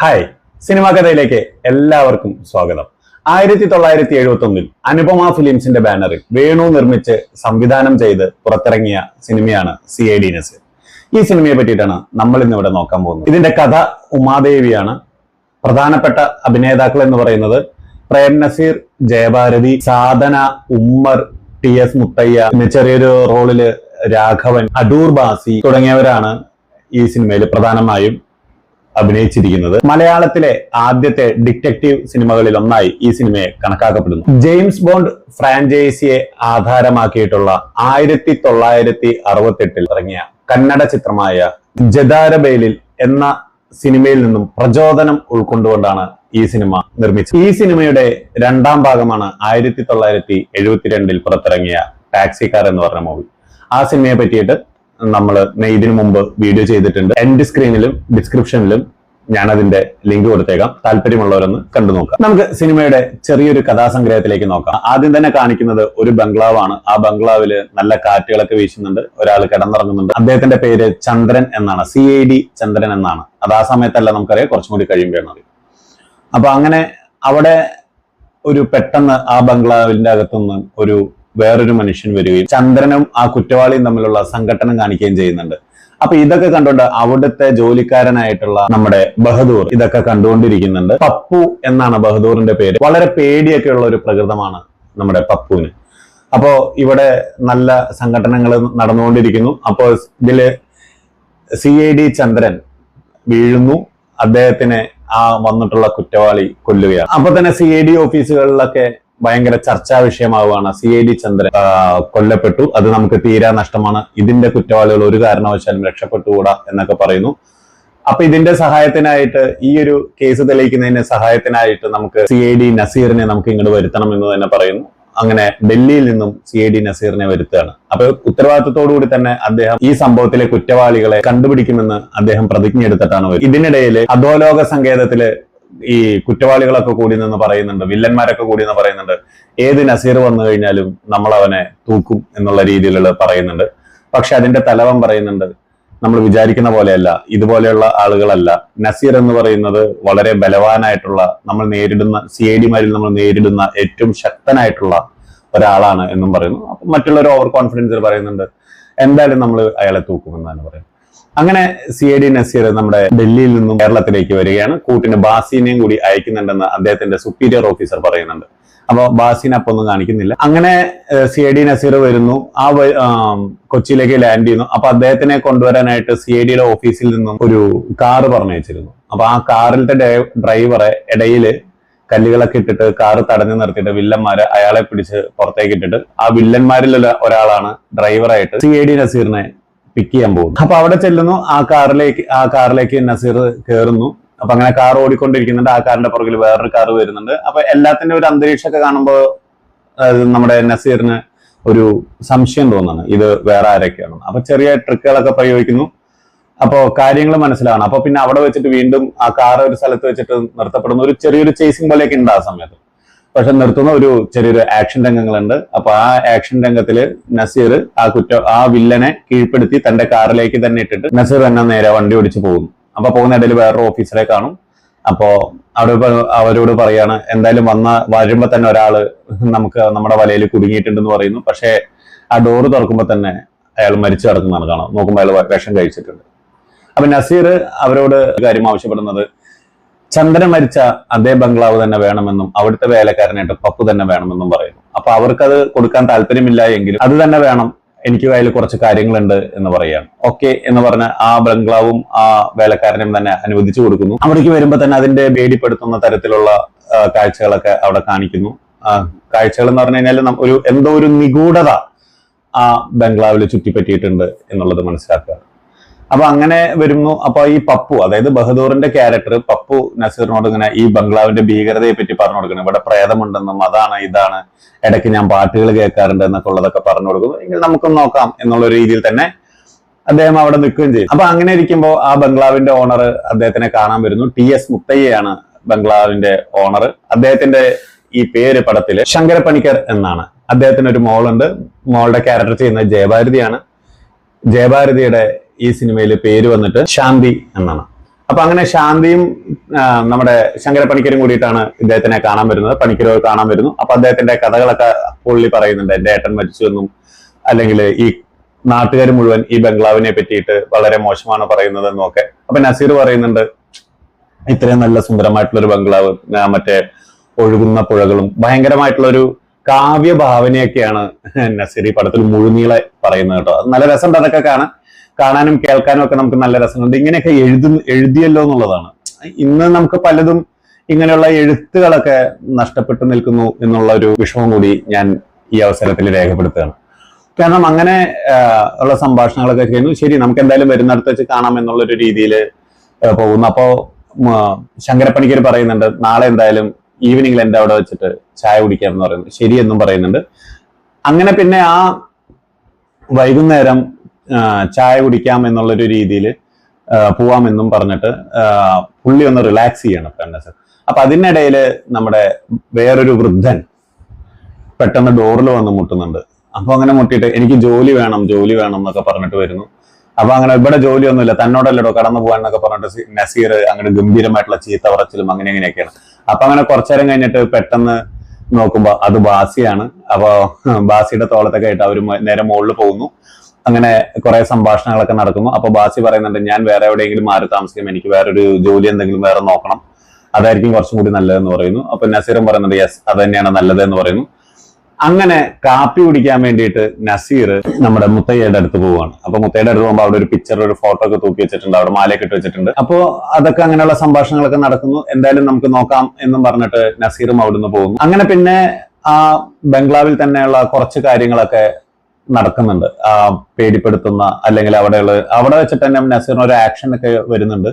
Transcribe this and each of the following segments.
Hi, cinema കഥയിലേക്ക് എല്ലാവർക്കും സ്വാഗതം. 1971 അനുപമ ഫിലിംസിന്റെ ബാനറിൽ വേണു നിർമ്മിച്ച് സംവിധാനം ചെയ്ത് പുറത്തിറങ്ങിയ സിനിമയാണ് CID നസീർ. ഈ സിനിമയെ പറ്റിയിട്ടാണ് നമ്മൾ ഇന്നിവിടെ നോക്കാൻ പോകുന്നത്. ഇതിന്റെ കഥ ഉമാദേവിയാണ്. പ്രധാനപ്പെട്ട അഭിനേതാക്കൾ എന്ന് പറയുന്നത് പ്രേം നസീർ, ജയഭാരതി, സാധന, ഉമ്മർ, TS മുത്തയ്യ, പിന്നെ ചെറിയൊരു റോളില് രാഘവൻ, അടൂർ ബാസി തുടങ്ങിയവരാണ് ഈ സിനിമയിൽ പ്രധാനമായും അഭിനയിച്ചിരിക്കുന്നത്. മലയാളത്തിലെ ആദ്യത്തെ ഡിറ്റക്റ്റീവ് സിനിമകളിൽ ഒന്നായി ഈ സിനിമയെ കണക്കാക്കപ്പെടുന്നു. ജെയിംസ് ബോണ്ട് ഫ്രാഞ്ചൈസിയെ ആധാരമാക്കിയിട്ടുള്ള 1968 ഇറങ്ങിയ കന്നഡ ചിത്രമായ ജദാരബൈലിൽ എന്ന സിനിമയിൽ നിന്നും പ്രചോദനം ഉൾക്കൊണ്ടുകൊണ്ടാണ് ഈ സിനിമ നിർമ്മിച്ചത്. ഈ സിനിമയുടെ രണ്ടാം ഭാഗമാണ് 1972 പുറത്തിറങ്ങിയ ടാക്സിക്കാർ എന്ന് പറഞ്ഞ മൂവി. ആ സിനിമയെ പറ്റിയിട്ട് നമ്മൾ ഇതിനു മുമ്പ് വീഡിയോ ചെയ്തിട്ടുണ്ട്. എൻഡ് സ്ക്രീനിലും ഡിസ്ക്രിപ്ഷനിലും ഞാൻ അതിന്റെ ലിങ്ക് കൊടുത്തേക്കാം. താല്പര്യമുള്ളവരൊന്ന് കണ്ടു നോക്കാം. നമുക്ക് സിനിമയുടെ ചെറിയൊരു കഥാസംഗ്രഹത്തിലേക്ക് നോക്കാം. ആദ്യം തന്നെ കാണിക്കുന്നത് ഒരു ബംഗ്ലാവാണ്. ആ ബംഗ്ലാവില് നല്ല കാറ്റുകളൊക്കെ വീശുന്നുണ്ട്. ഒരാൾ കിടന്നിറങ്ങുന്നുണ്ട്. അദ്ദേഹത്തിന്റെ പേര് ചന്ദ്രൻ എന്നാണ്, CID ചന്ദ്രൻ എന്നാണ്. അത് ആ സമയത്തല്ല, നമുക്കറിയാം, കുറച്ചും കൂടി കഴിയുമ്പോഴാണ് അറിയാം. അപ്പൊ അങ്ങനെ അവിടെ ഒരു പെട്ടെന്ന് ആ ബംഗ്ലാവിന്റെ അകത്തുനിന്ന് വേറൊരു മനുഷ്യൻ വരികയും ചന്ദ്രനും ആ കുറ്റവാളിയും തമ്മിലുള്ള സംഘട്ടനം കാണിക്കുകയും ചെയ്യുന്നുണ്ട്. അപ്പൊ ഇതൊക്കെ കണ്ടുകൊണ്ട് അവിടുത്തെ ജോലിക്കാരനായിട്ടുള്ള നമ്മുടെ ബഹദൂർ ഇതൊക്കെ കണ്ടുകൊണ്ടിരിക്കുന്നുണ്ട്. പപ്പു എന്നാണ് ബഹദൂറിന്റെ പേര്. വളരെ പേടിയൊക്കെ ഉള്ള ഒരു പ്രകൃതമാണ് നമ്മുടെ പപ്പുവിന്. അപ്പോ ഇവിടെ നല്ല സംഘടനകൾ നടന്നുകൊണ്ടിരിക്കുന്നു. അപ്പോൾ ഇതില് CID ചന്ദ്രൻ വീഴുന്നു. അദ്ദേഹത്തിനെ ആ വന്നിട്ടുള്ള കുറ്റവാളി കൊല്ലുകയാണ്. അപ്പൊ തന്നെ CID ഓഫീസുകളിലൊക്കെ ഭയങ്കര ചർച്ചാ വിഷയമാവുകയാണ്. CID ചന്ദ്രൻ കൊല്ലപ്പെട്ടു, അത് നമുക്ക് തീരാ നഷ്ടമാണ്, ഇതിന്റെ കുറ്റവാളികൾ ഒരു കാരണവശാലും രക്ഷപ്പെട്ടുകൂടാ എന്നൊക്കെ പറയുന്നു. അപ്പൊ ഇതിന്റെ സഹായത്തിനായിട്ട്, ഈ ഒരു കേസ് തെളിയിക്കുന്നതിന് സഹായത്തിനായിട്ട് നമുക്ക് CID നസീറിനെ നമുക്ക് ഇങ്ങോട്ട് വരുത്തണം എന്ന് തന്നെ പറയുന്നു. അങ്ങനെ ഡൽഹിയിൽ നിന്നും CID നസീറിനെ വരുത്തുകയാണ്. അപ്പൊ ഉത്തരവാദിത്തത്തോടുകൂടി തന്നെ അദ്ദേഹം ഈ സംഭവത്തിലെ കുറ്റവാളികളെ കണ്ടുപിടിക്കുമെന്ന് അദ്ദേഹം പ്രതിജ്ഞ എടുത്തിട്ടാണ് വരുന്നത്. ഇതിനിടയിൽ അധോലോക സങ്കേതത്തില് ഈ കുറ്റവാളികളൊക്കെ കൂടി നിന്ന് പറയുന്നുണ്ട്, വില്ലന്മാരൊക്കെ കൂടി നിന്ന് പറയുന്നുണ്ട്, ഏത് നസീർ വന്നു കഴിഞ്ഞാലും നമ്മൾ അവനെ തൂക്കും എന്നുള്ള രീതിയിലുള്ള പറയുന്നുണ്ട്. പക്ഷെ അതിന്റെ തലവൻ പറയുന്നുണ്ട്, നമ്മൾ വിചാരിക്കുന്ന പോലെയല്ല, ഇതുപോലെയുള്ള ആളുകളല്ല. നസീർ എന്ന് പറയുന്നത് വളരെ ബലവാനായിട്ടുള്ള, നമ്മൾ നേരിടുന്ന CIDമാരിൽ നമ്മൾ നേരിടുന്ന ഏറ്റവും ശക്തനായിട്ടുള്ള ഒരാളാണ് എന്നും പറയുന്നു. അപ്പൊ മറ്റുള്ളവർ ഓവർ കോൺഫിഡൻസിൽ പറയുന്നുണ്ട്, എന്തായാലും നമ്മൾ അയാളെ തൂക്കുമെന്നാണ് പറയുന്നത്. അങ്ങനെ CID നസീർ നമ്മുടെ ഡൽഹിയിൽ നിന്നും കേരളത്തിലേക്ക് വരികയാണ്. കൂട്ടിന് ബാസിനെയും കൂടി അയക്കുന്നുണ്ടെന്ന് അദ്ദേഹത്തിന്റെ സുപ്പീരിയർ ഓഫീസർ പറയുന്നുണ്ട്. അപ്പൊ ബാസിനെ അപ്പൊ ഒന്നും കാണിക്കുന്നില്ല. അങ്ങനെ CID നസീർ വരുന്നു, കൊച്ചിയിലേക്ക് ലാൻഡ് ചെയ്യുന്നു. അപ്പൊ അദ്ദേഹത്തിനെ കൊണ്ടുവരാനായിട്ട് CIDയുടെ ഓഫീസിൽ നിന്നും ഒരു കാറ് പറഞ്ഞയച്ചിരുന്നു. അപ്പൊ ആ കാറിന്റെ ഡ്രൈവറെ ഇടയില് കല്ലുകളൊക്കെ ഇട്ടിട്ട് കാറ് തടഞ്ഞു നിർത്തിയിട്ട് വില്ലന്മാര് അയാളെ പിടിച്ച് പുറത്തേക്ക് ഇട്ടിട്ട്, ആ വില്ലന്മാരിലുള്ള ഒരാളാണ് ഡ്രൈവറായിട്ട് CID നസീറിനെ പിക്ക് ചെയ്യാൻ പോകും. അപ്പൊ അവിടെ ചെല്ലുന്നു. ആ കാറിലേക്ക് നസീർ കയറുന്നു. അപ്പൊ അങ്ങനെ കാർ ഓടിക്കൊണ്ടിരിക്കുന്നുണ്ട്. ആ കാറിന്റെ പുറകിൽ വേറൊരു കാർ വരുന്നുണ്ട്. അപ്പൊ എല്ലാത്തിന്റെ ഒരു അന്തരീക്ഷമൊക്കെ കാണുമ്പോൾ നമ്മുടെ നസീറിന് ഒരു സംശയം തോന്നുന്നു, ഇത് വേറെ ആരൊക്കെയാണ്. അപ്പൊ ചെറിയ ട്രിക്കുകളൊക്കെ പ്രയോഗിക്കുന്നു. അപ്പോ കാര്യങ്ങൾ മനസ്സിലാണ്. അപ്പൊ പിന്നെ അവിടെ വെച്ചിട്ട് വീണ്ടും ആ കാർ ഒരു സ്ഥലത്ത് വെച്ചിട്ട് നിർത്തപ്പെടുന്ന ഒരു ചെറിയൊരു ചേസിംഗ് പോലെയൊക്കെ ഉണ്ട് ആ സമയത്ത്. പക്ഷെ നിർത്തുന്ന ഒരു ചെറിയൊരു ആക്ഷൻ രംഗങ്ങളുണ്ട്. അപ്പൊ ആ ആക്ഷൻ രംഗത്തില് നസീർ ആ വില്ലനെ കീഴ്പ്പെടുത്തി തന്റെ കാറിലേക്ക് തന്നെ ഇട്ടിട്ട് നസീർ തന്നെ നേരെ വണ്ടി ഓടിച്ചു പോകുന്നു. അപ്പൊ പോകുന്ന ഇടയിൽ വേറൊരു ഓഫീസറെ കാണും. അപ്പോ അവരോട് പറയാണ്, എന്തായാലും വരുമ്പോ തന്നെ ഒരാള് നമ്മുടെ വലയിൽ കുടുങ്ങിയിട്ടുണ്ടെന്ന് പറയുന്നു. പക്ഷെ ആ ഡോറ് തുറക്കുമ്പോ തന്നെ അയാൾ മരിച്ചു കിടക്കുന്നതാണ് കാണാം. നോക്കുമ്പോൾ അയാൾ വിഷം കഴിച്ചിട്ടുണ്ട്. അപ്പൊ നസീർ അവരോട് കാര്യം ആവശ്യപ്പെടുന്നത്, ചന്ദ്രൻ മരിച്ച അതേ ബംഗ്ലാവ് തന്നെ വേണമെന്നും അവിടുത്തെ വേലക്കാരനായിട്ട് പപ്പു തന്നെ വേണമെന്നും പറയുന്നു. അപ്പൊ അവർക്കത് കൊടുക്കാൻ താല്പര്യമില്ല എങ്കിലും അത് തന്നെ വേണം, എനിക്ക് കയ്യിൽ കുറച്ച് കാര്യങ്ങളുണ്ട് എന്ന് പറയാണ്. ഓക്കെ എന്ന് പറഞ്ഞ ആ ബംഗ്ലാവും ആ വേലക്കാരനും തന്നെ അനുവദിച്ചു കൊടുക്കുന്നു. അവിടേക്ക് വരുമ്പോ തന്നെ അതിന്റെ പേടിപ്പെടുത്തുന്ന തരത്തിലുള്ള കാഴ്ചകളൊക്കെ അവിടെ കാണിക്കുന്നു. കാഴ്ചകൾ എന്ന് പറഞ്ഞു കഴിഞ്ഞാൽ എന്തോ ഒരു നിഗൂഢത ആ ബംഗ്ലാവിൽ ചുറ്റിപ്പറ്റിയിട്ടുണ്ട് എന്നുള്ളത് മനസ്സിലാക്കുക. അപ്പൊ അങ്ങനെ വരുന്നു. അപ്പൊ ഈ പപ്പു, അതായത് ബഹദൂറിന്റെ ക്യാരക്ടർ പപ്പു നസീറിനോട് ഇങ്ങനെ ഈ ബംഗ്ലാവിന്റെ ഭീകരതയെ പറ്റി പറഞ്ഞു കൊടുക്കണം. ഇവിടെ പ്രേതമുണ്ടെന്നും അതാണ് ഇതാണ്, ഇടയ്ക്ക് ഞാൻ പാട്ടുകൾ കേൾക്കാറുണ്ട് എന്നൊക്കെ ഉള്ളതൊക്കെ പറഞ്ഞു കൊടുക്കുന്നു. എങ്കിൽ നമുക്കൊന്ന് നോക്കാം എന്നുള്ള രീതിയിൽ തന്നെ അദ്ദേഹം അവിടെ നിൽക്കുകയും ചെയ്യും. അപ്പൊ അങ്ങനെ ഇരിക്കുമ്പോൾ ആ ബംഗ്ലാവിന്റെ ഓണർ അദ്ദേഹത്തിനെ കാണാൻ വരുന്നു. TS മുത്തയ്യയാണ് ബംഗ്ലാവിന്റെ ഓണർ. അദ്ദേഹത്തിന്റെ ഈ പേര് പടത്തില് ശങ്കര പണിക്കർ എന്നാണ്. അദ്ദേഹത്തിന് ഒരു മോളുണ്ട്. മോളുടെ ക്യാരക്ടർ ചെയ്യുന്നത് ജയഭാരതിയാണ്. ജയഭാരതിയുടെ ഈ സിനിമയിൽ പേര് വന്നിട്ട് ശാന്തി എന്നാണ്. അപ്പൊ അങ്ങനെ ശാന്തിയും നമ്മുടെ ശങ്കര പണിക്കരും കൂടിയിട്ടാണ് ഇദ്ദേഹത്തിനെ കാണാൻ വരുന്നത്. പണിക്കരോ കാണാൻ വരുന്നു. അപ്പൊ അദ്ദേഹത്തിന്റെ കഥകളൊക്കെ പുള്ളി പറയുന്നുണ്ട്. എന്റെ ഏട്ടൻ മരിച്ചു എന്നും, അല്ലെങ്കിൽ ഈ നാട്ടുകാർ മുഴുവൻ ഈ ബംഗ്ലാവിനെ പറ്റിയിട്ട് വളരെ മോശമാണ് പറയുന്നത് എന്നും ഒക്കെ. അപ്പൊ നസീർ പറയുന്നുണ്ട്, ഇത്രയും നല്ല സുന്ദരമായിട്ടുള്ള ഒരു ബംഗ്ലാവ്, മറ്റേ ഒഴുകുന്ന പുഴകളും ഭയങ്കരമായിട്ടുള്ള ഒരു കാവ്യ ഭാവനയൊക്കെയാണ് നസീർ ഈ പടത്തിൽ മുഴുനീളെ പറയുന്നത് കേട്ടോ. അത് നല്ല രസമുണ്ട്. അതൊക്കെ കാണാനും കേൾക്കാനും ഒക്കെ നമുക്ക് നല്ല രസമുണ്ട്. ഇങ്ങനെയൊക്കെ എഴുതിയല്ലോ എന്നുള്ളതാണ്. ഇന്ന് നമുക്ക് പലതും ഇങ്ങനെയുള്ള എഴുത്തുകളൊക്കെ നഷ്ടപ്പെട്ടു നിൽക്കുന്നു എന്നുള്ള ഒരു വിഷമം കൂടി ഞാൻ ഈ അവസരത്തിൽ രേഖപ്പെടുത്തുകയാണ്. കാരണം അങ്ങനെ ഉള്ള സംഭാഷണങ്ങളൊക്കെ ചെയ്യുന്നു. ശരി, നമുക്ക് എന്തായാലും വരുന്നിടത്ത് വെച്ച് കാണാം എന്നുള്ളൊരു രീതിയിൽ പോകുന്നു. അപ്പോ ശങ്കരപ്പണിക്കർ പറയുന്നുണ്ട്, നാളെ എന്തായാലും ഈവനിങ്ങിൽ എന്റെ അവിടെ വെച്ചിട്ട് ചായ കുടിക്കാം എന്ന് പറയുന്നു. ശരിയെന്നും പറയുന്നുണ്ട്. അങ്ങനെ പിന്നെ ആ വൈകുന്നേരം ചായ കുടിക്കാം എന്നുള്ളൊരു രീതിയിൽ പോവാമെന്നും പറഞ്ഞിട്ട് പുള്ളി ഒന്ന് റിലാക്സ് ചെയ്യണം ഫ്രണ്ട്സ്. അപ്പൊ അതിനിടയിൽ നമ്മുടെ വേറൊരു വൃദ്ധൻ പെട്ടെന്ന് ഡോറിൽ വന്ന് മുട്ടുന്നുണ്ട്. അപ്പൊ അങ്ങനെ മുട്ടിയിട്ട് എനിക്ക് ജോലി വേണം എന്നൊക്കെ പറഞ്ഞിട്ട് വരുന്നു. അപ്പൊ അങ്ങനെ ഇവിടെ ജോലിയൊന്നുമില്ല, തന്നോടല്ലോ കടന്നു പോകാൻ എന്നൊക്കെ പറഞ്ഞിട്ട് നസീർ അങ്ങനെ ഗംഭീരമായിട്ടുള്ള ചീത്ത പറച്ചിലും അങ്ങനെയൊക്കെയാണ്. അപ്പൊ അങ്ങനെ കുറച്ചേരം കഴിഞ്ഞിട്ട് പെട്ടെന്ന് നോക്കുമ്പോ അത് ബാസിയാണ്. അപ്പൊ ബാസിയുടെ തോളത്തൊക്കെ ആയിട്ട് അവർ നേരെ മുകളിൽ പോകുന്നു. അങ്ങനെ കുറെ സംഭാഷണങ്ങളൊക്കെ നടക്കുന്നു. അപ്പൊ ബാസി പറയുന്നുണ്ട്, ഞാൻ വേറെ എവിടെയെങ്കിലും മാറി താമസിക്കും, എനിക്ക് വേറൊരു ജോലി എന്തെങ്കിലും വേറെ നോക്കണം, അതായിരിക്കും കുറച്ചും കൂടി നല്ലതെന്ന് പറയുന്നു. അപ്പൊ നസീറും പറയുന്നുണ്ട്, യെസ് അത് തന്നെയാണ് നല്ലത് എന്ന് പറയുന്നു. അങ്ങനെ കാപ്പി കുടിക്കാൻ വേണ്ടിയിട്ട് നസീർ നമ്മുടെ മുത്തയ്യയുടെ അടുത്ത് പോവുകയാണ്. അപ്പൊ മുത്തയ്യയുടെ അടുത്ത് പോകുമ്പോൾ അവിടെ ഒരു പിക്ചർ, ഒരു ഫോട്ടോ ഒക്കെ തൂക്കി വെച്ചിട്ടുണ്ട്, അവിടെ മാലയൊക്കെ ഇട്ട് വെച്ചിട്ടുണ്ട്. അപ്പോ അതൊക്കെ അങ്ങനെയുള്ള സംഭാഷണങ്ങളൊക്കെ നടക്കുന്നു. എന്തായാലും നമുക്ക് നോക്കാം എന്നും പറഞ്ഞിട്ട് നസീറും അവിടുന്ന് പോകുന്നു. അങ്ങനെ പിന്നെ ആ ബംഗ്ലാവിൽ തന്നെയുള്ള കുറച്ച് കാര്യങ്ങളൊക്കെ നടക്കുന്നുണ്ട്. ആ പേടിപ്പെടുത്തുന്ന, അല്ലെങ്കിൽ അവിടെ വെച്ചിട്ട് തന്നെ നസീറിന് ഒരു ആക്ഷൻ ഒക്കെ വരുന്നുണ്ട്.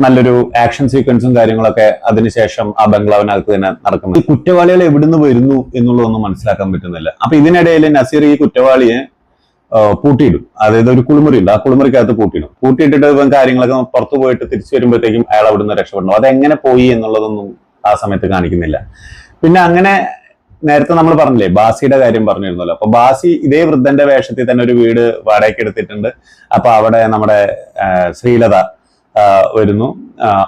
നല്ലൊരു ആക്ഷൻ സീക്വൻസും കാര്യങ്ങളൊക്കെ അതിനുശേഷം ആ ബംഗ്ലാവിനകത്ത് തന്നെ നടക്കുന്നു. ഈ കുറ്റവാളികൾ എവിടുന്ന് വരുന്നു എന്നുള്ളതൊന്നും മനസ്സിലാക്കാൻ പറ്റുന്നില്ല. അപ്പൊ ഇതിനിടയിൽ നസീർ ഈ കുറ്റവാളിയെ പൂട്ടിയിടും. അതായത് ഒരു കുളിമുറിയുണ്ട്, ആ കുളിമുറിക്കകത്ത് പൂട്ടിയിട്ടിട്ട് ഇവൻ കാര്യങ്ങളൊക്കെ പുറത്തു പോയിട്ട് തിരിച്ചു വരുമ്പോഴത്തേക്കും അയാൾ അവിടുന്ന് രക്ഷപ്പെടുന്നു. അതെങ്ങനെ പോയി എന്നുള്ളതൊന്നും ആ സമയത്ത് കാണിക്കുന്നില്ല. പിന്നെ അങ്ങനെ നേരത്തെ നമ്മൾ പറഞ്ഞില്ലേ, ബാസിയുടെ കാര്യം പറഞ്ഞിരുന്നല്ലോ. അപ്പൊ ബാസി ഇതേ വൃദ്ധന്റെ വേഷത്തിൽ തന്നെ ഒരു വീട് വാടകയ്ക്ക് എടുത്തിട്ടുണ്ട്. അപ്പൊ അവിടെ നമ്മുടെ ശ്രീലത വരുന്നു.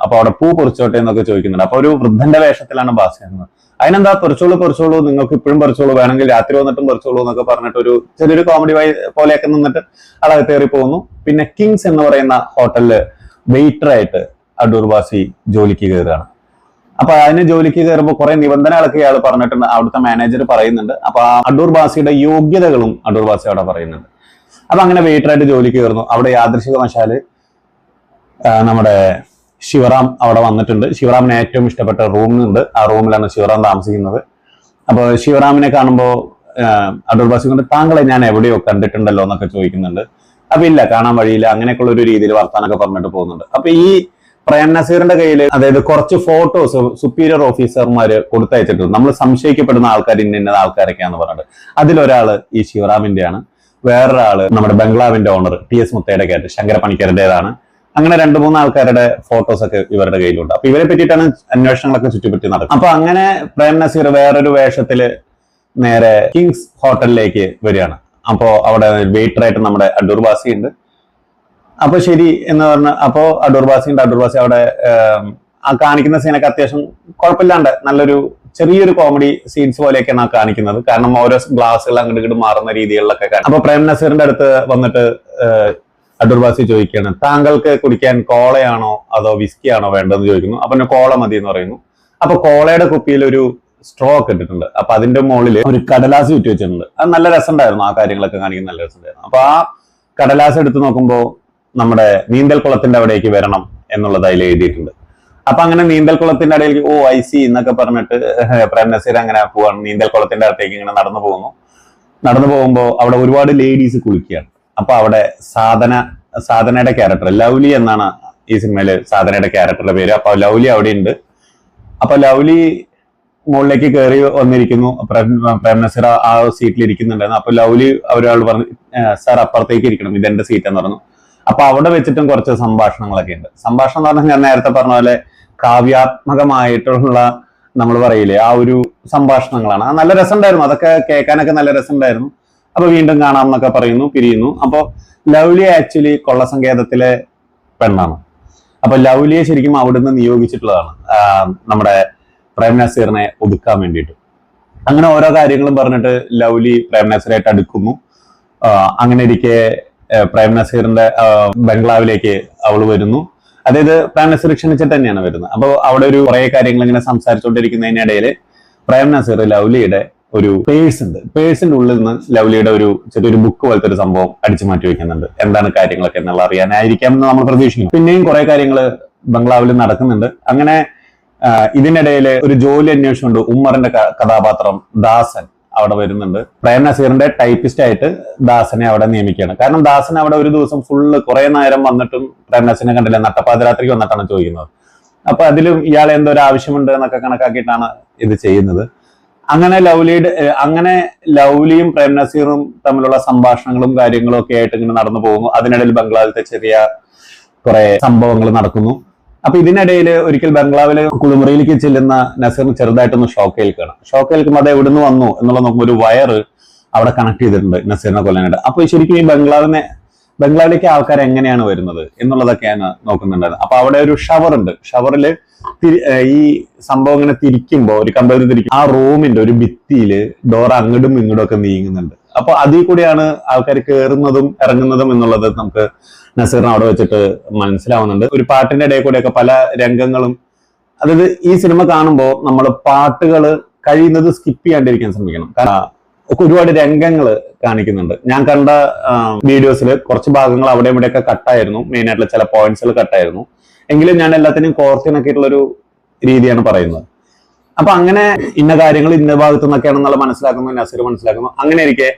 അപ്പൊ അവിടെ പൂ പൊറിച്ചോട്ടെ എന്നൊക്കെ ചോദിക്കുന്നുണ്ട്. അപ്പൊ ഒരു വൃദ്ധന്റെ വേഷത്തിലാണ് ബാസി വരുന്നത്. അതിനെന്താ, പൊറിച്ചോളൂ, നിങ്ങൾക്ക് ഇപ്പോഴും പൊറിച്ചോളൂ, വേണമെങ്കിൽ രാത്രി വന്നിട്ടും പൊറിച്ചോളൂ എന്നൊക്കെ പറഞ്ഞിട്ട് ഒരു ചെറിയൊരു കോമഡി പോലെയൊക്കെ നിന്നിട്ട് ആളെ കയറി പോകുന്നു. പിന്നെ കിങ്സ് എന്ന് പറയുന്ന ഹോട്ടലില് വെയിറ്ററായിട്ട് അടൂർ ബാസി ജോലിക്ക് കയറുകയാണ്. അപ്പൊ അതിന് ജോലിക്ക് കയറുമ്പോൾ കുറെ നിബന്ധനകളൊക്കെ ഇയാൾ പറഞ്ഞിട്ടുണ്ട്, അവിടുത്തെ മാനേജർ പറയുന്നുണ്ട്. അപ്പൊ അടൂർ ബാസിയുടെ യോഗ്യതകളും അടൂർ ബാസി അവിടെ പറയുന്നുണ്ട്. അപ്പൊ അങ്ങനെ വെയിറ്ററായിട്ട് ജോലിക്ക് കയറുന്നു. അവിടെ യാദൃശികവശാല് നമ്മുടെ ശിവറാം അവിടെ വന്നിട്ടുണ്ട്. ശിവറാമിന് ഏറ്റവും ഇഷ്ടപ്പെട്ട റൂമുണ്ട്, ആ റൂമിലാണ് ശിവറാം താമസിക്കുന്നത്. അപ്പൊ ശിവറാമിനെ കാണുമ്പോൾ അടൂർ ബാസി കൊണ്ട്, താങ്കളെ ഞാൻ എവിടെയോ കണ്ടിട്ടുണ്ടല്ലോ എന്നൊക്കെ ചോദിക്കുന്നുണ്ട്. അപ്പൊ ഇല്ല, കാണാൻ വഴിയില്ല, അങ്ങനെയൊക്കെയുള്ള ഒരു രീതിയിൽ വർത്താനൊക്കെ പറഞ്ഞിട്ട് പോകുന്നുണ്ട്. അപ്പൊ ഈ പ്രേം നസീറിന്റെ കയ്യിൽ, അതായത് കുറച്ച് ഫോട്ടോസ് സുപ്പീരിയർ ഓഫീസർമാര് കൊടുത്തയച്ചിട്ടുണ്ട്. നമ്മൾ സംശയിക്കപ്പെടുന്ന ആൾക്കാർ ഇന്ന ആൾക്കാരൊക്കെയാന്ന് പറഞ്ഞിട്ട് അതിലൊരാള് ഈ ശിവറാമിന്റെയാണ്. വേറൊരാള് നമ്മുടെ ബംഗ്ലാവിന്റെ ഓണർ TS മുത്തയുടെ കേട്ട് ശങ്കര പണിക്കരുടേതാണ്. അങ്ങനെ 2-3 ആൾക്കാരുടെ ഫോട്ടോസ് ഒക്കെ ഇവരുടെ കയ്യിലുണ്ട്. അപ്പൊ ഇവരെ പറ്റിയിട്ടാണ് അന്വേഷണങ്ങളൊക്കെ ചുറ്റിപ്പറ്റി നടക്കുന്നത്. അപ്പൊ അങ്ങനെ പ്രേം നസീർ വേറൊരു വേഷത്തില് നേരെ കിങ്സ് ഹോട്ടലിലേക്ക് വരികയാണ്. അപ്പോ അവിടെ വെയിറ്ററായിട്ട് നമ്മുടെ അടൂർ ബാസി ഉണ്ട്. അപ്പൊ ശരി എന്ന് പറഞ്ഞ, അപ്പോ അടൂർ ബാസി അവിടെ ആ കാണിക്കുന്ന സീനൊക്കെ അത്യാവശ്യം കുഴപ്പമില്ലാണ്ട് നല്ലൊരു ചെറിയൊരു കോമഡി സീൻസ് പോലെയൊക്കെയാണ് ആ കാണിക്കുന്നത്. കാരണം ഓരോ ഗ്ലാസുകൾ അങ്ങോട്ട് ഇങ്ങോട്ട് മാറുന്ന രീതികളിലൊക്കെ കാണും. അപ്പൊ പ്രേം നസീറിന്റെ അടുത്ത് വന്നിട്ട് അടൂർ ബാസി ചോദിക്കുകയാണ്, താങ്കൾക്ക് കുടിക്കാൻ കോളയാണോ അതോ വിസ്കി ആണോ വേണ്ടതെന്ന് ചോദിക്കുന്നു. അപ്പൊ കോള മതി എന്ന് പറയുന്നു. അപ്പൊ കോളയുടെ കുപ്പിയിൽ ഒരു സ്ട്രോ ഒക്കെ ഇട്ടിട്ടുണ്ട്. അപ്പൊ അതിന്റെ മുകളിൽ ഒരു കടലാസ് ചുറ്റി വെച്ചിട്ടുണ്ട്. അത് നല്ല രസമുണ്ടായിരുന്നു, ആ കാര്യങ്ങളൊക്കെ കാണിക്കുന്ന നല്ല രസമുണ്ടായിരുന്നു. അപ്പൊ ആ കടലാസ് എടുത്ത് നോക്കുമ്പോൾ നമ്മുടെ നീന്തൽ കുളത്തിന്റെ അവിടേക്ക് വരണം എന്നുള്ളത് അതിൽ എഴുതിയിട്ടുണ്ട്. അപ്പൊ അങ്ങനെ നീന്തൽ കുളത്തിന്റെ ഇടയിലേക്ക് IC എന്നൊക്കെ പറഞ്ഞിട്ട് പ്രേം നസീർ അങ്ങനെ പോവാണ്. നീന്തൽ കുളത്തിന്റെ അടുത്തേക്ക് ഇങ്ങനെ നടന്നു പോകുമ്പോൾ അവിടെ ഒരുപാട് ലേഡീസ് കുളിക്കുകയാണ്. അപ്പൊ അവിടെ സാധനയുടെ ക്യാരക്ടർ ലവ്ലി എന്നാണ് ഈ സിനിമയില് സാധനയുടെ ക്യാരക്ടറുടെ പേര്. അപ്പൊ ലവ്ലി അവിടെ ഉണ്ട്. അപ്പൊ ലവ്ലി മുകളിലേക്ക് കയറി വന്നിരിക്കുന്നു. പ്രേം നസീർ ആ സീറ്റിൽ ഇരിക്കുന്നുണ്ടായിരുന്നു. അപ്പൊ ലവ്ലി ഒരാൾ പറഞ്ഞു, സാർ അപ്പുറത്തേക്ക് ഇരിക്കണം, ഇതെന്റെ സീറ്റ് എന്ന് പറഞ്ഞു. അപ്പൊ അവിടെ വെച്ചിട്ടും കുറച്ച് സംഭാഷണങ്ങളൊക്കെ ഉണ്ട്. സംഭാഷണം എന്ന് പറഞ്ഞാൽ ഞാൻ നേരത്തെ പറഞ്ഞ പോലെ കാവ്യാത്മകമായിട്ടുള്ള, നമ്മൾ പറയില്ലേ, ആ ഒരു സംഭാഷണങ്ങളാണ്. നല്ല രസമുണ്ടായിരുന്നു, അതൊക്കെ കേൾക്കാനൊക്കെ നല്ല രസമുണ്ടായിരുന്നു. അപ്പൊ വീണ്ടും കാണാം എന്നൊക്കെ പറയുന്നു, പിരിയുന്നു. അപ്പൊ ലവ്ലി ആക്ച്വലി കൊള്ളസങ്കേതത്തിലെ പെണ്ണാണ്. അപ്പൊ ലൗലിയെ ശരിക്കും അവിടുന്ന് നിയോഗിച്ചിട്ടുള്ളതാണ് നമ്മുടെ പ്രേം നസീറിനെ ഒതുക്കാൻ വേണ്ടിയിട്ട്. അങ്ങനെ ഓരോ കാര്യങ്ങളും പറഞ്ഞിട്ട് ലൗലി പ്രേം നസീറായിട്ട് അടുക്കുന്നു. അങ്ങനെ ഇരിക്കെ പ്രേം നസീറിന്റെ ബംഗ്ലാവിലേക്ക് അവൾ വരുന്നു. അതായത് പ്രേം നസീർ ക്ഷണിച്ചിട്ട് തന്നെയാണ് വരുന്നത്. അപ്പോൾ അവിടെ ഒരു കുറെ കാര്യങ്ങൾ ഇങ്ങനെ സംസാരിച്ചുകൊണ്ടിരിക്കുന്നതിനിടയിൽ പ്രേം നസീർ ലൗലിയുടെ ഒരു പേഴ്സ് ഉണ്ട്, പേഴ്സിന്റെ ഉള്ളിൽ നിന്ന് ലൗലിയുടെ ഒരു ചെറിയൊരു ബുക്ക് പോലത്തെ ഒരു സംഭവം അടിച്ചു മാറ്റി വെക്കുന്നുണ്ട്. എന്താണ് കാര്യങ്ങളൊക്കെ എന്നുള്ള അറിയാനായിരിക്കാം എന്ന് നമ്മൾ പ്രതീക്ഷിക്കുന്നു. പിന്നെയും കുറെ കാര്യങ്ങൾ ബംഗ്ലാവിൽ നടക്കുന്നുണ്ട്. അങ്ങനെ ഇതിനിടയിൽ ഒരു ജോലി അന്വേഷിച്ചുകൊണ്ട് ഉമ്മറിന്റെ കഥാപാത്രം ദാസൻ അവിടെ വരുന്നുണ്ട്. പ്രേം നസീറിന്റെ ടൈപ്പിസ്റ്റ് ആയിട്ട് ദാസനെ അവിടെ നിയമിക്കുകയാണ്. കാരണം ദാസൻ അവിടെ ഒരു ദിവസം ഫുള്ള് കുറെ നേരം വന്നിട്ടും പ്രേം നസീറിനെ കണ്ടില്ല, നട്ടപ്പാതിരാത്രിക്ക് വന്നിട്ടാണ് ചോദിക്കുന്നത്. അപ്പൊ അതിലും ഇയാൾ എന്തോ ഒരു ആവശ്യമുണ്ട് എന്നൊക്കെ കണക്കാക്കിയിട്ടാണ് ഇത് ചെയ്യുന്നത്. അങ്ങനെ ലൗലിയും പ്രേം നസീറും തമ്മിലുള്ള സംഭാഷണങ്ങളും കാര്യങ്ങളും ഒക്കെ ആയിട്ട് ഇങ്ങനെ നടന്നു പോകുന്നു. അതിനിടയിൽ ബംഗ്ലാവിലത്തെ ചെറിയ കുറെ സംഭവങ്ങൾ നടക്കുന്നു. അപ്പൊ ഇതിനിടയിൽ ഒരിക്കൽ ബംഗ്ലാവിലെ കുളിമുറിയിലേക്ക് ചെല്ലുന്ന നസീറിന് ചെറുതായിട്ടൊന്ന് ഷോക്ക് ഏൽക്കുകയാണ്. ഷോക്ക് ഏൽക്കുമ്പോൾ അത് എവിടുന്ന് വന്നു എന്നുള്ള നോക്കുമ്പോൾ ഒരു വയറ് അവിടെ കണക്ട് ചെയ്തിട്ടുണ്ട് നസീറിനെ കൊല്ലാനായിട്ട്. അപ്പൊ ശരിക്കും ഈ ബംഗ്ലാവിലേക്ക് ആൾക്കാർ എങ്ങനെയാണ് വരുന്നത് എന്നുള്ളതൊക്കെയാണ് നോക്കുന്നുണ്ടായിരുന്നത്. അപ്പൊ അവിടെ ഒരു ഷവർ ഉണ്ട്. ഷവറില് ഈ സംഭവം ഇങ്ങനെ തിരിക്കുമ്പോ ഒരു കമ്പനി തിരിക്കും, ആ റൂമിന്റെ ഒരു ഭിത്തിയില് ഡോർ അങ്ങോട്ടും ഇങ്ങോട്ടും ഒക്കെ നീങ്ങുന്നുണ്ട്. അപ്പൊ അതിൽ കൂടിയാണ് ആൾക്കാർ കയറുന്നതും ഇറങ്ങുന്നതും എന്നുള്ളത് നമുക്ക് നസീറിന് അവിടെ വെച്ചിട്ട് മനസ്സിലാവുന്നുണ്ട്. ഒരു പാട്ടിന്റെ ഇടയിൽ കൂടെയൊക്കെ പല രംഗങ്ങളും, അതായത് ഈ സിനിമ കാണുമ്പോൾ നമ്മൾ പാട്ടുകൾ കഴിയുന്നത് സ്കിപ്പ് ചെയ്യാണ്ടിരിക്കാൻ ശ്രമിക്കണം. കാരണം ഒരുപാട് രംഗങ്ങൾ കാണിക്കുന്നുണ്ട്. ഞാൻ കണ്ട വീഡിയോസിൽ കുറച്ച് ഭാഗങ്ങൾ അവിടെ ഇവിടെയൊക്കെ കട്ടായിരുന്നു, മെയിൻ ആയിട്ടുള്ള ചില പോയിന്റ്സുകൾ കട്ടായിരുന്നു. എങ്കിലും ഞാൻ എല്ലാത്തിനും കോർത്തിണക്കിയിട്ടുള്ള ഒരു രീതിയാണ് പറയുന്നത്. അപ്പൊ അങ്ങനെ ഇന്ന കാര്യങ്ങൾ ഇന്ന ഭാഗത്തു നിന്നൊക്കെയാണെന്നുള്ള നസീർ മനസ്സിലാക്കുന്നു. അങ്ങനെ ഇരിക്കെ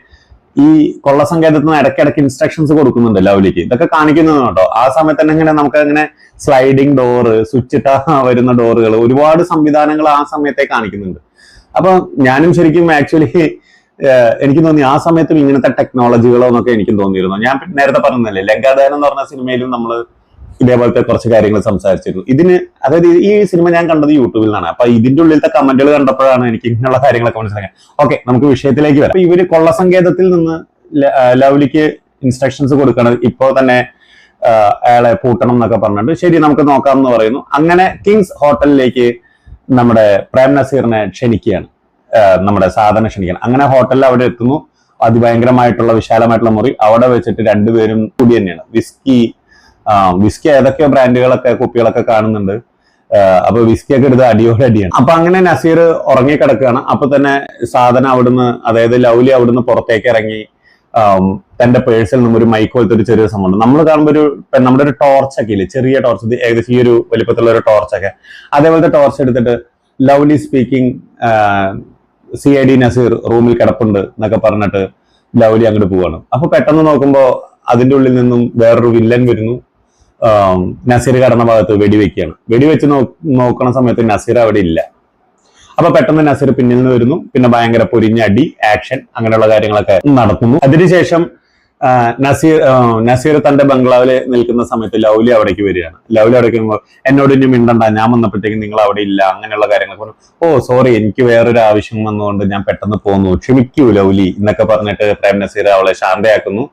ഈ കൊള്ളസങ്കേതത്തിൽ നിന്ന് ഇടയ്ക്കിടയ്ക്ക് ഇൻസ്ട്രക്ഷൻസ് കൊടുക്കുന്നുണ്ട് ലൗലിക്ക്. ഇതൊക്കെ കാണിക്കുന്നത് കേട്ടോ. ആ സമയത്ത് തന്നെ ഇങ്ങനെ നമുക്ക് അങ്ങനെ സ്ലൈഡിങ് ഡോറ്, സ്വിച്ച് ഇട്ട വരുന്ന ഡോറുകൾ, ഒരുപാട് സംവിധാനങ്ങൾ ആ സമയത്തെ കാണിക്കുന്നുണ്ട്. അപ്പൊ ഞാനും ശരിക്കും ആക്ച്വലി എനിക്ക് തോന്നി ആ സമയത്തും ഇങ്ങനത്തെ ടെക്നോളജികളോ എന്നൊക്കെ എനിക്കും തോന്നിയിരുന്നു. ഞാൻ നേരത്തെ പറഞ്ഞതല്ലേ, ലങ്കാദഹനം എന്ന് പറഞ്ഞ സിനിമയിലും നമ്മൾ ഇതേപോലത്തെ കുറച്ച് കാര്യങ്ങൾ സംസാരിച്ചിരുന്നു. അതായത് ഈ സിനിമ ഞാൻ കണ്ടത് യൂട്യൂബിൽ നിന്നാണ്. അപ്പൊ ഇതിന്റെ ഉള്ളിലത്തെ കമന്റുകൾ കണ്ടപ്പോഴാണ് എനിക്ക് ഇങ്ങനെയുള്ള കാര്യങ്ങളൊക്കെ മനസ്സിലാക്കാൻ. ഓക്കെ, നമുക്ക് വിഷയത്തിലേക്ക് വരാം. അപ്പൊ ഇവര് കൊള്ളസങ്കേതത്തിൽ നിന്ന് ലൗലിക്ക് ഇൻസ്ട്രക്ഷൻസ് കൊടുക്കണം, ഇപ്പോ തന്നെ അയാളെ പൂട്ടണം എന്നൊക്കെ പറഞ്ഞിട്ട് ശരി നമുക്ക് നോക്കാം എന്ന് പറയുന്നു. അങ്ങനെ കിങ്സ് ഹോട്ടലിലേക്ക് നമ്മുടെ പ്രേം നസീറിനെ ക്ഷണിക്കുകയാണ്, നമ്മുടെ സാധന ക്ഷണിക്കണം. അങ്ങനെ ഹോട്ടലിൽ അവിടെ എത്തുന്നു. അതിഭയങ്കരമായിട്ടുള്ള വിശാലമായിട്ടുള്ള മുറി. അവിടെ വെച്ചിട്ട് രണ്ടുപേരും കൂടി തന്നെയാണ് വിസ്കി ഏതൊക്കെയോ ബ്രാൻഡുകളൊക്കെ കുപ്പികളൊക്കെ കാണുന്നുണ്ട്. അപ്പൊ വിസ്കി ഒക്കെ എടുത്ത് അടിയാണ്. അപ്പൊ അങ്ങനെ നസീർ ഉറങ്ങിക്കിടക്കുകയാണ്. അപ്പൊ തന്നെ സാധന അവിടുന്ന്, അതായത് ലൗലി അവിടുന്ന് പുറത്തേക്ക് ഇറങ്ങി തന്റെ പേഴ്സിൽ നിന്നും ഒരു മൈക്ക് പോലത്തെ ഒരു ചെറിയ സംഭവം നമ്മൾ കാണുമ്പോൾ നമ്മുടെ ഒരു ടോർച്ചൊക്കെ ഇല്ലേ, ചെറിയ ടോർച്ച്, ഏകദേശം ഈ ഒരു വലിപ്പത്തിലുള്ള ഒരു ടോർച്ചൊക്കെ, അതേപോലത്തെ ടോർച്ച് എടുത്തിട്ട് ലൗലി സ്പീക്കിംഗ്, CID നസീർ റൂമിൽ കിടപ്പുണ്ട് എന്നൊക്കെ പറഞ്ഞിട്ട് ലൗലി അങ്ങോട്ട് പോവാണ്. അപ്പൊ പെട്ടെന്ന് നോക്കുമ്പോ അതിന്റെ ഉള്ളിൽ നിന്നും വേറൊരു വില്ലൻ വരുന്നു. നസീർ കടന്ന ഭാഗത്ത് വെടിവെക്കുകയാണ്. വെടിവെച്ച് നോക്കണ സമയത്ത് നസീർ അവിടെ ഇല്ല. അപ്പൊ പെട്ടെന്ന് നസീർ പിന്നിൽ നിന്ന് വരുന്നു. പിന്നെ ഭയങ്കര പൊരിഞ്ഞ അടി, ആക്ഷൻ, അങ്ങനെയുള്ള കാര്യങ്ങളൊക്കെ നടക്കുന്നു. അതിനുശേഷം നസീർ തന്റെ ബംഗ്ലാവില് നിൽക്കുന്ന സമയത്ത് ലൗലി അവിടേക്ക് വരികയാണ്. ലൗലി അവിടേക്ക് വരുമ്പോൾ എന്നോട് ഇനി മിണ്ടണ്ട, ഞാൻ വന്നപ്പോഴത്തേക്ക് നിങ്ങൾ അവിടെ ഇല്ല, അങ്ങനെയുള്ള കാര്യങ്ങളൊക്കെ പറഞ്ഞു. ഓ സോറി, എനിക്ക് വേറൊരു ആവശ്യം വന്നുകൊണ്ട് ഞാൻ പെട്ടെന്ന് പോന്നു, ക്ഷമിക്കൂ ലൗലി എന്നൊക്കെ പറഞ്ഞിട്ട് പ്രേം നസീർ അവളെ ശാന്തയാക്കുന്നു.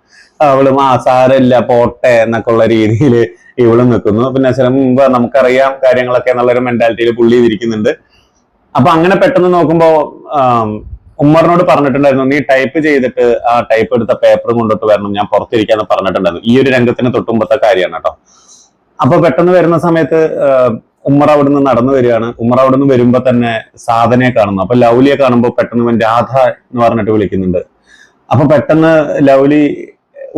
അവളും സാരമില്ല പോട്ടെ എന്നൊക്കെ ഉള്ള രീതിയിൽ ഇവളും നിൽക്കുന്നു. പിന്നെ നസീർ മുമ്പ് നമുക്കറിയാം കാര്യങ്ങളൊക്കെ എന്നുള്ളൊരു മെന്റാലിറ്റിയിൽ പുള്ളി ഇരിക്കുന്നുണ്ട്. അപ്പൊ അങ്ങനെ പെട്ടെന്ന് നോക്കുമ്പോ ഉമ്മറിനോട് പറഞ്ഞിട്ടുണ്ടായിരുന്നു, നീ ടൈപ്പ് ചെയ്തിട്ട് ആ ടൈപ്പ് എടുത്ത പേപ്പർ കൊണ്ടിട്ട് വരണം, ഞാൻ പുറത്തിരിക്കാന്ന് പറഞ്ഞിട്ടുണ്ടായിരുന്നു. ഈ ഒരു രംഗത്തിന് തൊട്ടുമ്പത്തെ കാര്യമാണ് കേട്ടോ. അപ്പൊ പെട്ടെന്ന് വരുന്ന സമയത്ത് ഉമ്മർ അവിടുന്ന് നടന്നു വരികയാണ്. ഉമ്മർ അവിടുന്ന് വരുമ്പോ തന്നെ സാധനയെ കാണുന്നു. അപ്പൊ ലൗലിയെ കാണുമ്പോൾ പെട്ടെന്ന് രാധ എന്ന് പറഞ്ഞിട്ട് വിളിക്കുന്നുണ്ട്. അപ്പൊ പെട്ടെന്ന് ലൗലി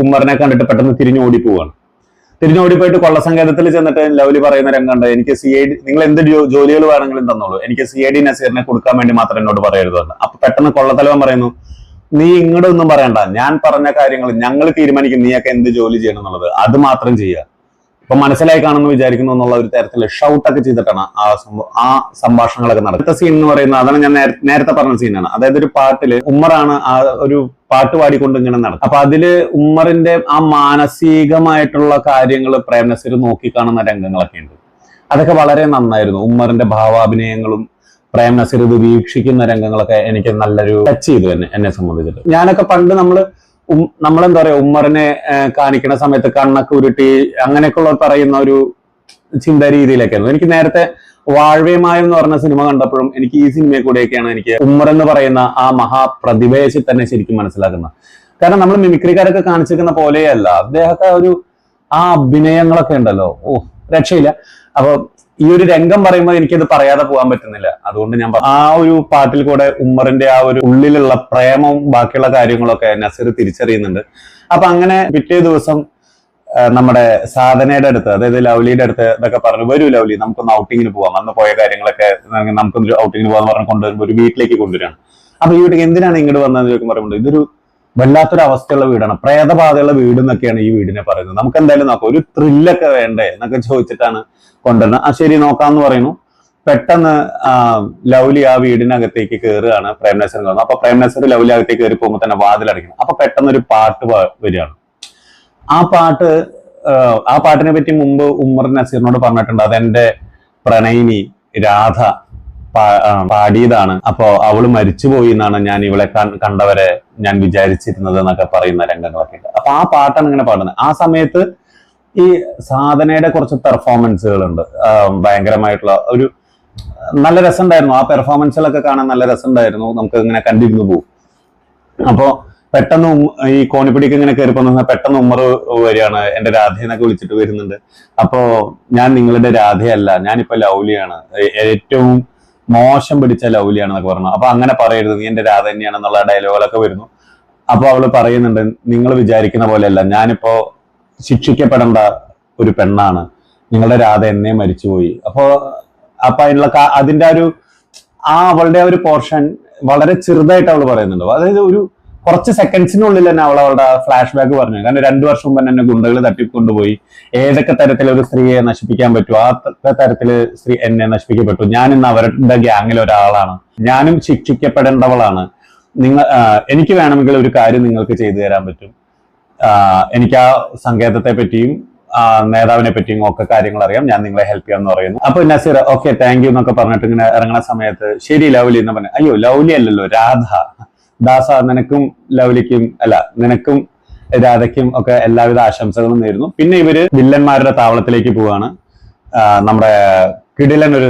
ഉമ്മറിനെ കണ്ടിട്ട് പെട്ടെന്ന് തിരിഞ്ഞോടി പോവാണ്. തിരിഞ്ഞോടിപ്പോയിട്ട് കൊള്ളസങ്കേതത്തിൽ ചെന്നിട്ട് ലൗലി പറയുന്ന രംഗമുണ്ട്, എനിക്ക് CID, നിങ്ങൾ എന്ത് ജോലികൾ വേണമെങ്കിലും തന്നോളൂ, എനിക്ക് CID നസീറിനെ കൊടുക്കാൻ വേണ്ടി മാത്രം എന്നോട് പറയരുതെന്ന്. അപ്പൊ പെട്ടെന്ന് കൊള്ളത്തലവൻ പറയുന്നു, നീ ഇങ്ങോട്ടൊന്നും പറയണ്ട, ഞാൻ പറഞ്ഞ കാര്യങ്ങൾ ഞങ്ങൾ തീരുമാനിക്കും, നീയൊക്കെ എന്ത് ജോലി ചെയ്യണം എന്നുള്ളത്, അത് മാത്രം ചെയ്യുക. ഇപ്പൊ മനസ്സിലായി കാണുമെന്ന് വിചാരിക്കുന്നു എന്നുള്ള ഒരു തരത്തില് ഷൗട്ടൊക്കെ ചെയ്തിട്ടാണ് ആ സംഭാഷണങ്ങളൊക്കെ നടക്കുന്നത്. അടുത്ത സീൻ എന്ന് പറയുന്നത്, അതാണ് ഞാൻ നേരത്തെ പറഞ്ഞ സീനാണ്. അതായത് ഒരു പാട്ടില് ഉമ്മറാണ് ആ ഒരു പാട്ട് പാടിക്കൊണ്ട് ഇങ്ങനെ നടക്കും. അപ്പൊ അതില് ഉമ്മറിന്റെ ആ മാനസികമായിട്ടുള്ള കാര്യങ്ങൾ പ്രേം നസീർ നോക്കിക്കാണുന്ന രംഗങ്ങളൊക്കെ ഉണ്ട്. അതൊക്കെ വളരെ നന്നായിരുന്നു. ഉമ്മറിന്റെ ഭാവാഭിനയങ്ങളും പ്രേം നസീർ ഇത് വീക്ഷിക്കുന്ന രംഗങ്ങളൊക്കെ എനിക്ക് നല്ലൊരു ടച്ച് ചെയ്തു എന്നെ സംബന്ധിച്ചിട്ട്. ഞാനൊക്കെ പണ്ട് നമ്മളെന്താ പറയാ, ഉമ്മറിനെ കാണിക്കുന്ന സമയത്ത് കണ്ണൊക്കെ ഉരുട്ടി അങ്ങനെയൊക്കെയുള്ള പറയുന്ന ഒരു ചിന്താ രീതിയിലേക്കായിരുന്നു. എനിക്ക് നേരത്തെ വാഴ്വേമായം എന്ന് പറഞ്ഞ സിനിമ കണ്ടപ്പോഴും എനിക്ക് ഈ സിനിമയെ കൂടെയൊക്കെയാണ് എനിക്ക് ഉമ്മർ എന്ന് പറയുന്ന ആ മഹാപ്രതിഭയെ തന്നെ ശരിക്കും മനസ്സിലാക്കുന്നത്. കാരണം നമ്മൾ മിമിക്രിക്കാരൊക്കെ കാണിച്ചിരിക്കുന്ന പോലെയല്ല അദ്ദേഹത്തെ ആ അഭിനയങ്ങളൊക്കെ ഉണ്ടല്ലോ, രക്ഷയില്ല. അപ്പൊ ഈ ഒരു രംഗം പറയുമ്പോൾ എനിക്കത് പറയാതെ പോകാൻ പറ്റുന്നില്ല. അതുകൊണ്ട് ഞാൻ ആ ഒരു പാട്ടിൽ കൂടെ ഉമ്മറിന്റെ ആ ഒരു ഉള്ളിലുള്ള പ്രേമവും ബാക്കിയുള്ള കാര്യങ്ങളൊക്കെ നസീർ തിരിച്ചറിയുന്നുണ്ട്. അപ്പൊ അങ്ങനെ പിറ്റേ ദിവസം നമ്മുടെ സാധനയുടെ അടുത്ത്, അതായത് ലവ്ലിയുടെ അടുത്ത് ഇതൊക്കെ പറഞ്ഞു, വരൂ ലവ്ലി നമുക്കൊന്ന് ഔട്ടിങ്ങിന് പോവാം, അന്ന് പോയ കാര്യങ്ങളൊക്കെ നമുക്കൊന്ന് ഔട്ടിങ്ങിന് പോകാന്ന് പറഞ്ഞ് കൊണ്ടുവരുമ്പോൾ ഒരു വീട്ടിലേക്ക് കൊണ്ടുവരാണ്. അപ്പൊ ഈ വീട്ടിൽ എന്തിനാണ് ഇങ്ങോട്ട് വന്നതെന്ന് ചോദിക്കുമ്പോൾ പറയുമ്പോൾ ഇതൊരു വല്ലാത്തൊരു അവസ്ഥയുള്ള വീടാണ്, പ്രേതബാധയുള്ള വീട് എന്നൊക്കെയാണ് ഈ വീടിനെ പറയുന്നത്, നമുക്ക് എന്തായാലും നോക്കാം, ഒരു ത്രില്ലൊക്കെ വേണ്ടേ എന്നൊക്കെ ചോദിച്ചിട്ടാണ് കൊണ്ടുവരുന്നത്. ശരി നോക്കാന്ന് പറയുന്നു. പെട്ടെന്ന് ലവ്ലി ആ വീടിനകത്തേക്ക് കയറുകയാണ് പ്രേംനസീർ. അപ്പൊ പ്രേംനസീർ ലവ്ലി അകത്തേക്ക് കയറി പോകുമ്പോൾ തന്നെ വാതിലടയ്ക്കണം. അപ്പൊ പെട്ടെന്ന് ഒരു പാട്ട് വരികയാണ്. ആ പാട്ടിനെ പറ്റി മുമ്പ് ഉമ്മർ നസീറിനോട് പറഞ്ഞിട്ടുണ്ട്, അതെന്റെ പ്രണയിനി രാധ പാടിയതാണ്, അപ്പോ അവള് മരിച്ചുപോയി എന്നാണ് ഞാൻ ഇവളെ കണ്ടവരെ ഞാൻ വിചാരിച്ചിരുന്നത് എന്നൊക്കെ പറയുന്ന രംഗങ്ങളൊക്കെ ഉണ്ട്. അപ്പൊ ആ പാട്ടാണ് ഇങ്ങനെ പാടുന്നത്. ആ സമയത്ത് ഈ സാധനയുടെ കുറച്ച് പെർഫോമൻസുകളുണ്ട്, ഭയങ്കരമായിട്ടുള്ള ഒരു നല്ല രസമുണ്ടായിരുന്നു. ആ പെർഫോമൻസുകളൊക്കെ കാണാൻ നല്ല രസമുണ്ടായിരുന്നു, നമുക്ക് ഇങ്ങനെ കണ്ടിരുന്നു പോകും. അപ്പോ പെട്ടെന്ന് ഈ കോണിപ്പിടിക്ക് ഇങ്ങനെ കയറി പോകുന്ന പെട്ടെന്ന് ഉമ്മർ വരികയാണ്, എന്റെ രാധയെന്നൊക്കെ വിളിച്ചിട്ട് വരുന്നുണ്ട്. അപ്പോ ഞാൻ നിങ്ങളുടെ രാധയല്ല, ഞാനിപ്പോ ലവ്ലിയാണ്, ഏറ്റവും മോശം പിടിച്ച ലവ്ലിയാണെന്നൊക്കെ പറഞ്ഞു. അപ്പൊ അങ്ങനെ പറയരുത്, നീ എന്റെ രാധ തന്നെയാണെന്നുള്ള ഡയലോഗുകളൊക്കെ വരുന്നു. അപ്പൊ അവള് പറയുന്നുണ്ട്, നിങ്ങൾ വിചാരിക്കുന്ന പോലെയല്ല, ഞാനിപ്പോ ശിക്ഷിക്കപ്പെടേണ്ട ഒരു പെണ്ണാണ്, നിങ്ങളുടെ രാധ എന്നെ മരിച്ചുപോയി. അപ്പൊ അതിന്റെ അവളുടെ ഒരു പോർഷൻ വളരെ ചെറുതായിട്ട് അവള് പറയുന്നുണ്ട്. അതായത് ഒരു കുറച്ച് സെക്കൻഡ്സിനുള്ളിൽ തന്നെ അവളുടെ ഫ്ലാഷ് ബാക്ക് പറഞ്ഞു. കാരണം 2 വർഷം മുമ്പ് എന്നെ ഗുണ്ടകൾ തട്ടിക്കൊണ്ടുപോയി, ഏതൊക്കെ തരത്തിൽ ഒരു സ്ത്രീയെ നശിപ്പിക്കാൻ പറ്റുമോ ആ തരത്തില് സ്ത്രീ എന്നെ നശിപ്പിക്കപ്പെട്ടു, ഞാൻ ഇന്ന് അവരുടെ ഗ്യാങ്ങിൽ ഒരാളാണ്, ഞാനും ശിക്ഷിക്കപ്പെടേണ്ടവളാണ്. എനിക്ക് വേണമെങ്കിൽ ഒരു കാര്യം നിങ്ങൾക്ക് ചെയ്തു തരാൻ പറ്റും, എനിക്ക് ആ സങ്കേതത്തെ പറ്റിയും നേതാവിനെ പറ്റിയും ഒക്കെ കാര്യങ്ങൾ അറിയാം, ഞാൻ നിങ്ങളെ ഹെൽപ്പ് ചെയ്യാന്ന് പറയുന്നു. അപ്പൊ നസീർ ഓക്കെ താങ്ക് യു എന്നൊക്കെ പറഞ്ഞിട്ട് ഇങ്ങനെ ഇറങ്ങുന്ന സമയത്ത് ശരി ലവ്ലി എന്ന് പറഞ്ഞു. അയ്യോ ലവ്ലി അല്ലല്ലോ രാധ, ദാസ നിനക്കും ലവ്ലിക്കും അല്ല നിനക്കും രാധയ്ക്കും ഒക്കെ എല്ലാവിധ ആശംസകളും നേരുന്നു. പിന്നെ ഇവര് വില്ലന്മാരുടെ താവളത്തിലേക്ക് പോവാണ്. നമ്മുടെ കിടിലൻ ഒരു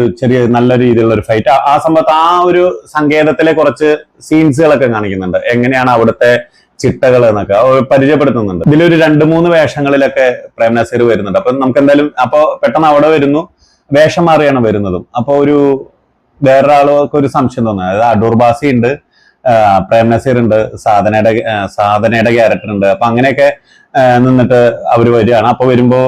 നല്ല രീതിയിലുള്ള ഒരു ഫൈറ്റ്. ആ സമയത്ത് ആ ഒരു സങ്കേതത്തിലെ കുറച്ച് സീൻസുകളൊക്കെ കാണിക്കുന്നുണ്ട്, എങ്ങനെയാണ് അവിടുത്തെ ചിട്ടകൾ എന്നൊക്കെ പരിചയപ്പെടുത്തുന്നുണ്ട്. ഇതിലൊരു 2-3 വേഷങ്ങളിലൊക്കെ പ്രേംനസീർ വരുന്നുണ്ട്. അപ്പൊ നമുക്ക് എന്തായാലും പെട്ടെന്ന് അവിടെ വരുന്നു, വേഷം മാറിയാണ് വരുന്നതും. അപ്പൊ വേറൊരാൾക്ക് ഒരു സംശയം തോന്നുന്നത്, അതായത് അടൂർ ബാസി ഉണ്ട്, പ്രേംനസീർ ഉണ്ട്, സാധനയുടെ ക്യാരക്ടർ ഉണ്ട്. അപ്പൊ അങ്ങനെയൊക്കെ നിന്നിട്ട് അവര് വരികയാണ്. അപ്പൊ വരുമ്പോ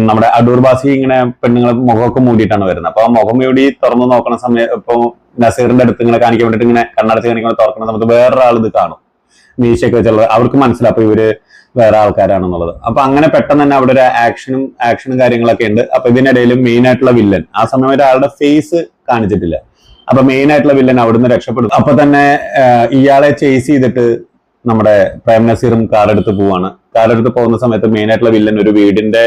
നമ്മുടെ അടൂർ ബാസി ഇങ്ങനെ പെണ്ണുങ്ങളെ മുഖമൊക്കെ മൂടിയിട്ടാണ് വരുന്നത്. അപ്പൊ ആ മുഖം മൂടി തുറന്നു നോക്കുന്ന സമയം ഇപ്പൊ നസീറിന്റെ അടുത്ത് ഇങ്ങനെ കാണിക്കാൻ വേണ്ടിട്ട് ഇങ്ങനെ കണ്ണടച്ച് കാണിക്കുമ്പോൾ തുറക്കുന്ന സമയത്ത് വേറൊരാൾ ഇത് കാണും, മീശയൊക്കെ വെച്ചുള്ളത്. അവർക്ക് മനസ്സിലാവും അപ്പൊ ഇവര് വേറെ ആൾക്കാരാണെന്നുള്ളത്. അപ്പൊ അങ്ങനെ പെട്ടെന്ന് തന്നെ അവിടെ ഒരു ആക്ഷനും കാര്യങ്ങളൊക്കെ ഉണ്ട്. അപ്പൊ ഇതിനിടയിലും മെയിൻ ആയിട്ടുള്ള വില്ലൻ ആ സമയം ഒരാളുടെ ഫേസ് കാണിച്ചിട്ടില്ല. അപ്പൊ മെയിൻ ആയിട്ടുള്ള വില്ലൻ അവിടുന്ന് രക്ഷപ്പെടും. അപ്പൊ തന്നെ ഇയാളെ ചേസ് ചെയ്തിട്ട് നമ്മുടെ പ്രേംനസീറും കാറെടുത്ത് പോവാണ്. കാറെടുത്ത് പോകുന്ന സമയത്ത് മെയിൻ ആയിട്ടുള്ള വില്ലൻ ഒരു വീടിന്റെ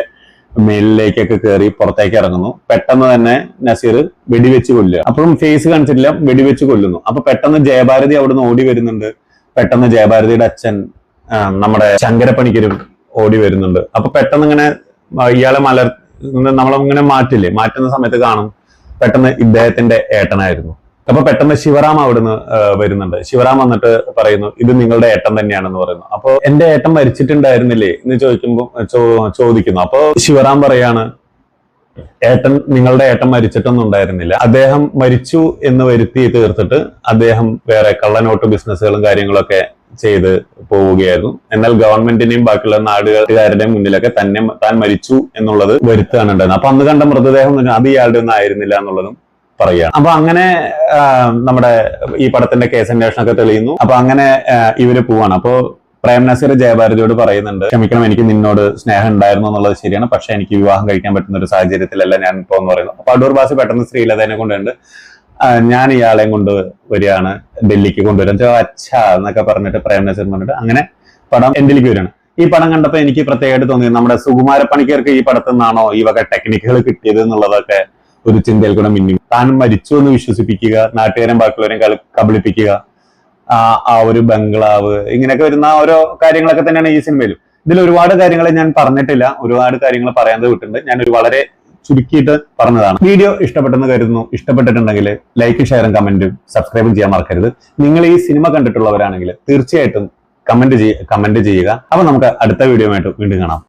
മേലിലേക്കൊക്കെ കയറി പുറത്തേക്ക് ഇറങ്ങുന്നു. പെട്ടെന്ന് തന്നെ നസീർ വെടിവെച്ച് കൊല്ലുക. അപ്പോഴും ഫേസ് കാണിച്ചിട്ടില്ല, വെടിവെച്ച് കൊല്ലുന്നു. അപ്പൊ പെട്ടെന്ന് ജയഭാരതി അവിടുന്ന് ഓടി വരുന്നുണ്ട്. പെട്ടെന്ന് ജയഭാരതിയുടെ അച്ഛൻ നമ്മുടെ ശങ്കരപ്പണിക്കരും ഓടി വരുന്നുണ്ട്. അപ്പൊ പെട്ടെന്ന് ഇങ്ങനെ ഇയാളെ നമ്മളിങ്ങനെ മാറ്റുന്ന സമയത്ത് കാണും പെട്ടെന്ന് ഇദ്ദേഹത്തിന്റെ ഏട്ടനായിരുന്നു. അപ്പൊ പെട്ടെന്ന് ശിവറാം അവിടുന്ന് വരുന്നുണ്ട്. ശിവറാം വന്നിട്ട് പറയുന്നു, ഇത് നിങ്ങളുടെ ഏട്ടൻ തന്നെയാണെന്ന് പറയുന്നു. അപ്പൊ എന്റെ ഏട്ടൻ മരിച്ചിട്ടുണ്ടായിരുന്നില്ലേ എന്ന് ചോദിക്കുന്നു. അപ്പൊ ശിവറാം പറയാണ്, നിങ്ങളുടെ ഏട്ടൻ മരിച്ചിട്ടൊന്നും ഉണ്ടായിരുന്നില്ല, അദ്ദേഹം മരിച്ചു എന്ന് വരുത്തി തീർത്തിട്ട് അദ്ദേഹം വേറെ കള്ളനോട്ട് ബിസിനസ്സുകളും കാര്യങ്ങളൊക്കെ ചെയ്ത് പോവുകയായിരുന്നു. എന്നാൽ ഗവൺമെന്റിന്റെയും ബാക്കിയുള്ള നാടുകാരുടെയും മുന്നിലൊക്കെ താൻ മരിച്ചു എന്നുള്ളത് വരുത്തുകയാണ് ഉണ്ടായിരുന്നത്. അപ്പൊ അന്ന് കണ്ട മൃതദേഹം അത് ഇയാളുടെ ഒന്നും ആയിരുന്നില്ല എന്നുള്ളതും പറയുകയാണ്. അപ്പൊ അങ്ങനെ നമ്മുടെ ഈ പടത്തിന്റെ കേസ് അന്വേഷണമൊക്കെ തെളിയുന്നു. അപ്പൊ അങ്ങനെ ഇവര് പോവാണ്. അപ്പോ പ്രേംനസീർ ജയഭാരതിയോട് പറയുന്നുണ്ട്, ക്ഷമിക്കണം, എനിക്ക് നിന്നോട് സ്നേഹം ഉണ്ടായിരുന്നു എന്നുള്ളത് ശരിയാണ്, പക്ഷെ എനിക്ക് വിവാഹം കഴിക്കാൻ പറ്റുന്ന ഒരു സാഹചര്യത്തിലല്ല ഞാൻ ഇപ്പോ എന്ന് പറയുന്നു. അപ്പൊ അടൂർ ബാസി പെട്ടെന്ന് ശ്രീലതേനെ കൊണ്ടുണ്ട്, ഞാൻ ഇയാളെയും കൊണ്ട് വരികയാണ്, ഡൽഹിക്ക് കൊണ്ടുവരാൻ അച്ഛാ എന്നൊക്കെ പറഞ്ഞിട്ട് പ്രേംനസീർ പറഞ്ഞിട്ട് അങ്ങനെ പടം എൻഡിലേക്ക് വരികയാണ്. ഈ പടം കണ്ടപ്പോ എനിക്ക് പ്രത്യേകമായിട്ട് തോന്നിയത്, നമ്മുടെ സുകുമാര പണിക്കർക്ക് ഈ പടത്തിൽ നിന്നാണോ ഈ വക ടെക്നിക്കുകൾ കിട്ടിയത് എന്നുള്ളതൊക്കെ ഒരു ചിന്തയിൽ കൂടെ മിന്നി. താൻ മരിച്ചു എന്ന് വിശ്വസിപ്പിക്കുക, നാട്ടുകാരും ബാക്കിയുള്ളവരെയും കബളിപ്പിക്കുക, ആ ഒരു ബംഗ്ലാവ്, ഇങ്ങനെയൊക്കെ വരുന്ന ഓരോ കാര്യങ്ങളൊക്കെ തന്നെയാണ് ഈ സിനിമയിലും. ഇതിൽ ഒരുപാട് കാര്യങ്ങൾ ഞാൻ പറഞ്ഞിട്ടില്ല, ഒരുപാട് കാര്യങ്ങൾ പറയാതെ വിട്ടിട്ടുണ്ട്. ഞാനൊരു വളരെ ചുരുക്കിയിട്ട് പറഞ്ഞതാണ്. വീഡിയോ ഇഷ്ടപ്പെട്ടെന്ന് കരുതുന്നു. ഇഷ്ടപ്പെട്ടിട്ടുണ്ടെങ്കിൽ ലൈക്കും ഷെയറും കമന്റും സബ്സ്ക്രൈബും ചെയ്യാൻ മറക്കരുത്. നിങ്ങൾ ഈ സിനിമ കണ്ടിട്ടുള്ളവരാണെങ്കിൽ തീർച്ചയായിട്ടും കമന്റ് ചെയ്യുക. അപ്പൊ നമുക്ക് അടുത്ത വീഡിയോ ആയിട്ട് വീണ്ടും കാണാം.